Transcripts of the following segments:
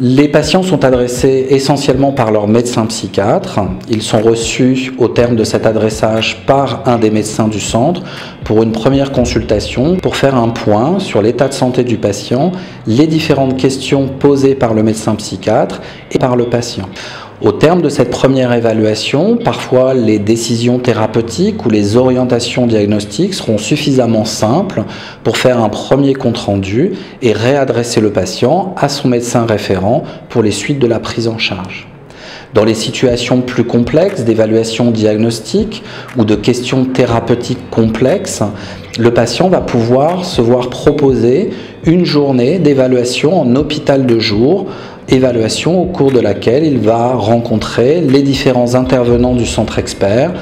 Les patients sont adressés essentiellement par leur médecin psychiatre. Ils sont reçus au terme de cet adressage par un des médecins du centre pour une première consultation, pour faire un point sur l'état de santé du patient, les différentes questions posées par le médecin psychiatre et par le patient. Au terme de cette première évaluation, parfois les décisions thérapeutiques ou les orientations diagnostiques seront suffisamment simples pour faire un premier compte-rendu et réadresser le patient à son médecin référent pour les suites de la prise en charge. Dans les situations plus complexes d'évaluation diagnostique ou de questions thérapeutiques complexes, le patient va pouvoir se voir proposer une journée d'évaluation en hôpital de jour, évaluation au cours de laquelle il va rencontrer les différents intervenants du centre expert.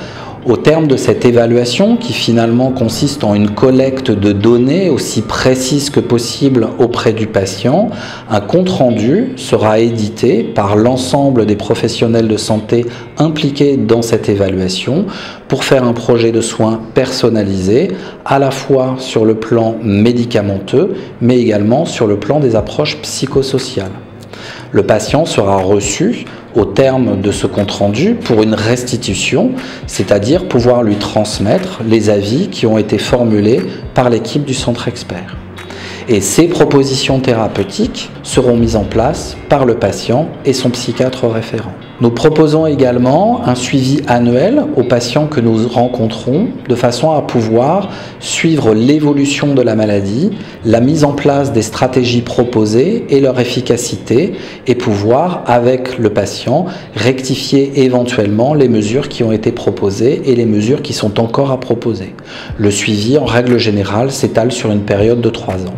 Au terme de cette évaluation, qui finalement consiste en une collecte de données aussi précises que possible auprès du patient, un compte-rendu sera édité par l'ensemble des professionnels de santé impliqués dans cette évaluation pour faire un projet de soins personnalisé, à la fois sur le plan médicamenteux, mais également sur le plan des approches psychosociales. Le patient sera reçu au terme de ce compte-rendu pour une restitution, c'est-à-dire pouvoir lui transmettre les avis qui ont été formulés par l'équipe du centre expert. Et ces propositions thérapeutiques seront mises en place par le patient et son psychiatre référent. Nous proposons également un suivi annuel aux patients que nous rencontrons de façon à pouvoir suivre l'évolution de la maladie, la mise en place des stratégies proposées et leur efficacité et pouvoir, avec le patient, rectifier éventuellement les mesures qui ont été proposées et les mesures qui sont encore à proposer. Le suivi, en règle générale, s'étale sur une période de 3 ans.